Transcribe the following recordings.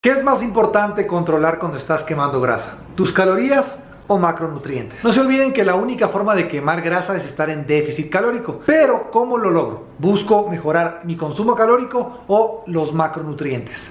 ¿Qué es más importante controlar cuando estás quemando grasa? ¿Tus calorías o macronutrientes? No se olviden que la única forma de quemar grasa es estar en déficit calórico. Pero, ¿cómo lo logro? ¿Busco mejorar mi consumo calórico o los macronutrientes?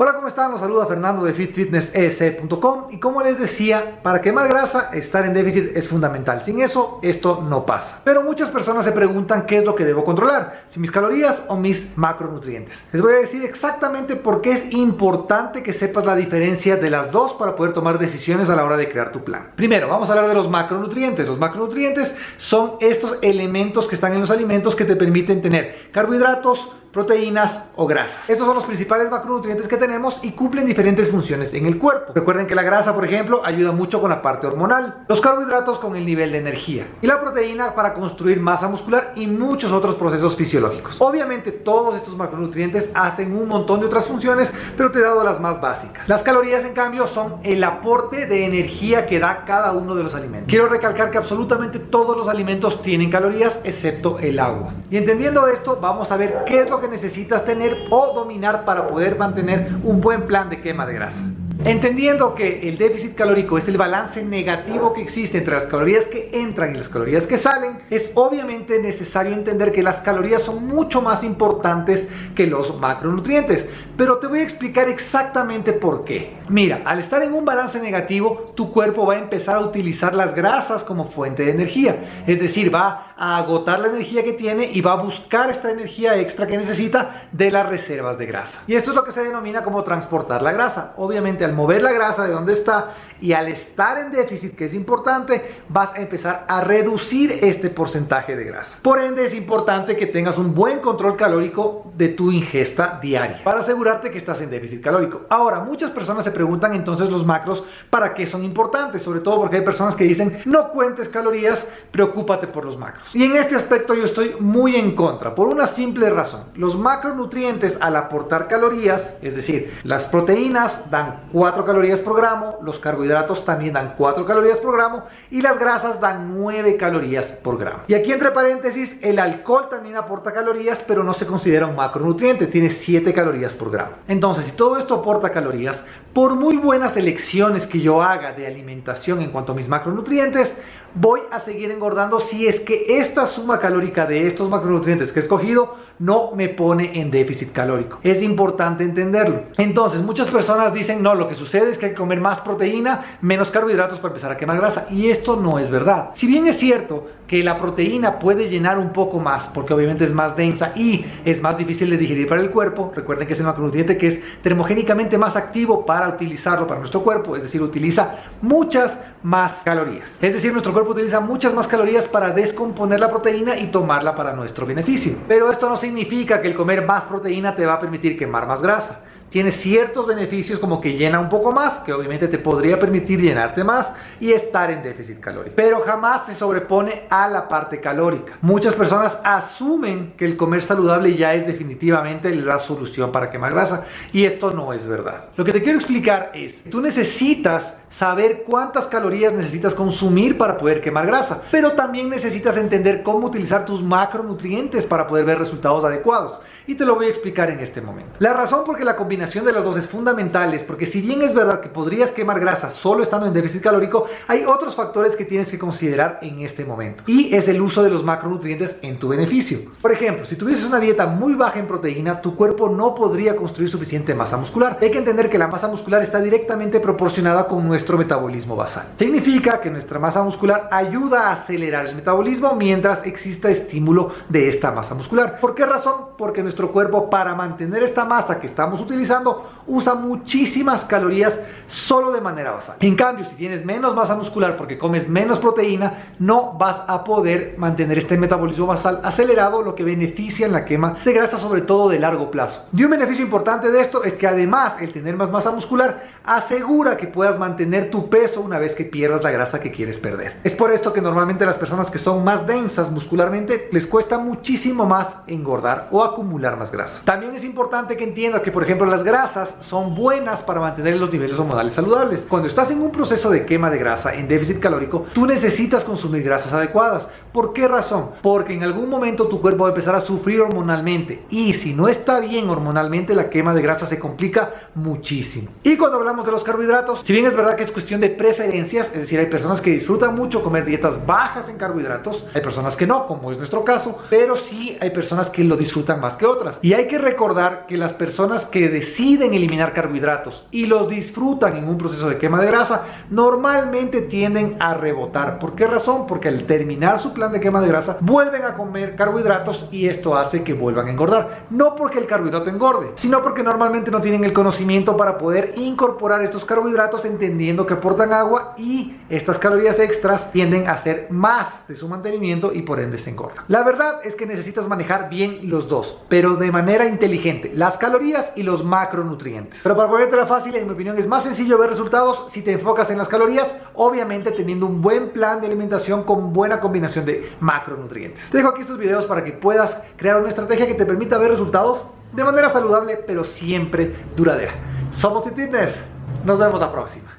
Hola, ¿cómo están? Los saluda Fernando de FitFitnessES.com y como les decía, para quemar grasa, estar en déficit es fundamental. Sin eso, esto no pasa. Pero muchas personas se preguntan qué es lo que debo controlar, si mis calorías o mis macronutrientes. Les voy a decir exactamente por qué es importante que sepas la diferencia de las dos para poder tomar decisiones a la hora de crear tu plan. Primero, vamos a hablar de los macronutrientes. Los macronutrientes son estos elementos que están en los alimentos que te permiten tener carbohidratos, proteínas o grasas. Estos son los principales macronutrientes que tenemos y cumplen diferentes funciones en el cuerpo. Recuerden que la grasa, por ejemplo, ayuda mucho con la parte hormonal, los carbohidratos con el nivel de energía y la proteína para construir masa muscular y muchos otros procesos fisiológicos. Obviamente todos estos macronutrientes hacen un montón de otras funciones, pero te he dado las más básicas. Las calorías, en cambio, son el aporte de energía que da cada uno de los alimentos. Quiero recalcar que absolutamente todos los alimentos tienen calorías excepto el agua. Y entendiendo esto, vamos a ver qué es lo que necesitas tener o dominar para poder mantener un buen plan de quema de grasa. Entendiendo que el déficit calórico es el balance negativo que existe entre las calorías que entran y las calorías que salen, es obviamente necesario entender que las calorías son mucho más importantes que los macronutrientes. Pero te voy a explicar exactamente por qué. Mira, al estar en un balance negativo, tu cuerpo va a empezar a utilizar las grasas como fuente de energía. Es decir, va a agotar la energía que tiene y va a buscar esta energía extra que necesita de las reservas de grasa. Y esto es lo que se denomina como transportar la grasa. Obviamente, al mover la grasa de donde está y al estar en déficit, que es importante, vas a empezar a reducir este porcentaje de grasa. Por ende, es importante que tengas un buen control calórico de tu ingesta diaria para asegurarte que estás en déficit calórico. Ahora, muchas personas se preguntan entonces los macros, ¿para qué son importantes? Sobre todo porque hay personas que dicen, no cuentes calorías, preocúpate por los macros. Y en este aspecto yo estoy muy en contra, por una simple razón. Los macronutrientes, al aportar calorías, es decir, las proteínas dan 4 calorías por gramo, los carbohidratos también dan 4 calorías por gramo y las grasas dan 9 calorías por gramo. Y aquí entre paréntesis, el alcohol también aporta calorías, pero no se considera un macronutriente, tiene 7 calorías por gramo. Entonces, si todo esto aporta calorías, por muy buenas elecciones que yo haga de alimentación en cuanto a mis macronutrientes, voy a seguir engordando si es que esta suma calórica de estos macronutrientes que he escogido no me pone en déficit calórico. Es importante entenderlo. Entonces, muchas personas dicen, no, lo que sucede es que hay que comer más proteína, menos carbohidratos para empezar a quemar grasa. Y esto no es verdad. Si bien es cierto que la proteína puede llenar un poco más, porque obviamente es más densa y es más difícil de digerir para el cuerpo, recuerden que es el macronutriente que es termogénicamente más activo para utilizarlo para nuestro cuerpo, es decir, utiliza muchas más calorías. Es decir, nuestro cuerpo utiliza muchas más calorías para descomponer la proteína y tomarla para nuestro beneficio. Pero esto no significa que el comer más proteína te va a permitir quemar más grasa. Tiene ciertos beneficios como que llena un poco más, que obviamente te podría permitir llenarte más y estar en déficit calórico. Pero jamás se sobrepone a la parte calórica. Muchas personas asumen que el comer saludable ya es definitivamente la solución para quemar grasa y esto no es verdad. Lo que te quiero explicar es, tú necesitas saber cuántas calorías necesitas consumir para poder quemar grasa, pero también necesitas entender cómo utilizar tus macronutrientes para poder ver resultados adecuados. Y te lo voy a explicar en este momento. La razón por que la combinación de las dos es fundamental es porque si bien es verdad que podrías quemar grasa solo estando en déficit calórico, hay otros factores que tienes que considerar en este momento. Y es el uso de los macronutrientes en tu beneficio. Por ejemplo, si tuvieses una dieta muy baja en proteína, tu cuerpo no podría construir suficiente masa muscular. Hay que entender que la masa muscular está directamente proporcionada con nuestro metabolismo basal. Significa que nuestra masa muscular ayuda a acelerar el metabolismo mientras exista estímulo de esta masa muscular. ¿Por qué razón? Porque nuestro cuerpo, para mantener esta masa que estamos utilizando, usa muchísimas calorías solo de manera basal. En cambio, si tienes menos masa muscular porque comes menos proteína, no vas a poder mantener este metabolismo basal acelerado, lo que beneficia en la quema de grasa, sobre todo de largo plazo. Y un beneficio importante de esto es que además el tener más masa muscular asegura que puedas mantener tu peso una vez que pierdas la grasa que quieres perder. Es por esto que normalmente las personas que son más densas muscularmente les cuesta muchísimo más engordar o acumular más grasa. También es importante que entiendas que, por ejemplo, las grasas son buenas para mantener los niveles hormonales saludables. Cuando estás en un proceso de quema de grasa en déficit calórico, tú necesitas consumir grasas adecuadas. ¿Por qué razón? Porque en algún momento tu cuerpo va a empezar a sufrir hormonalmente, y si no está bien hormonalmente, la quema de grasa se complica muchísimo. Y cuando hablamos de los carbohidratos, si bien es verdad que es cuestión de preferencias, es decir, hay personas que disfrutan mucho comer dietas bajas en carbohidratos, hay personas que no, como es nuestro caso, pero sí hay personas que lo disfrutan más que otras. Y hay que recordar que las personas que deciden eliminar carbohidratos y los disfrutan en un proceso de quema de grasa, normalmente tienden a rebotar. ¿Por qué razón? Porque al terminar su plan de quema de grasa, vuelven a comer carbohidratos y esto hace que vuelvan a engordar. No porque el carbohidrato engorde, sino porque normalmente no tienen el conocimiento para poder incorporar estos carbohidratos, entendiendo que aportan agua y estas calorías extras tienden a hacer más de su mantenimiento y por ende se engordan. La verdad es que necesitas manejar bien los dos, pero de manera inteligente, las calorías y los macronutrientes. Pero para ponértela fácil, en mi opinión es más sencillo ver resultados si te enfocas en las calorías, obviamente teniendo un buen plan de alimentación con buena combinación de macronutrientes. Te dejo aquí estos videos para que puedas crear una estrategia que te permita ver resultados de manera saludable, pero siempre duradera. Somos Fit Fitness, nos vemos la próxima.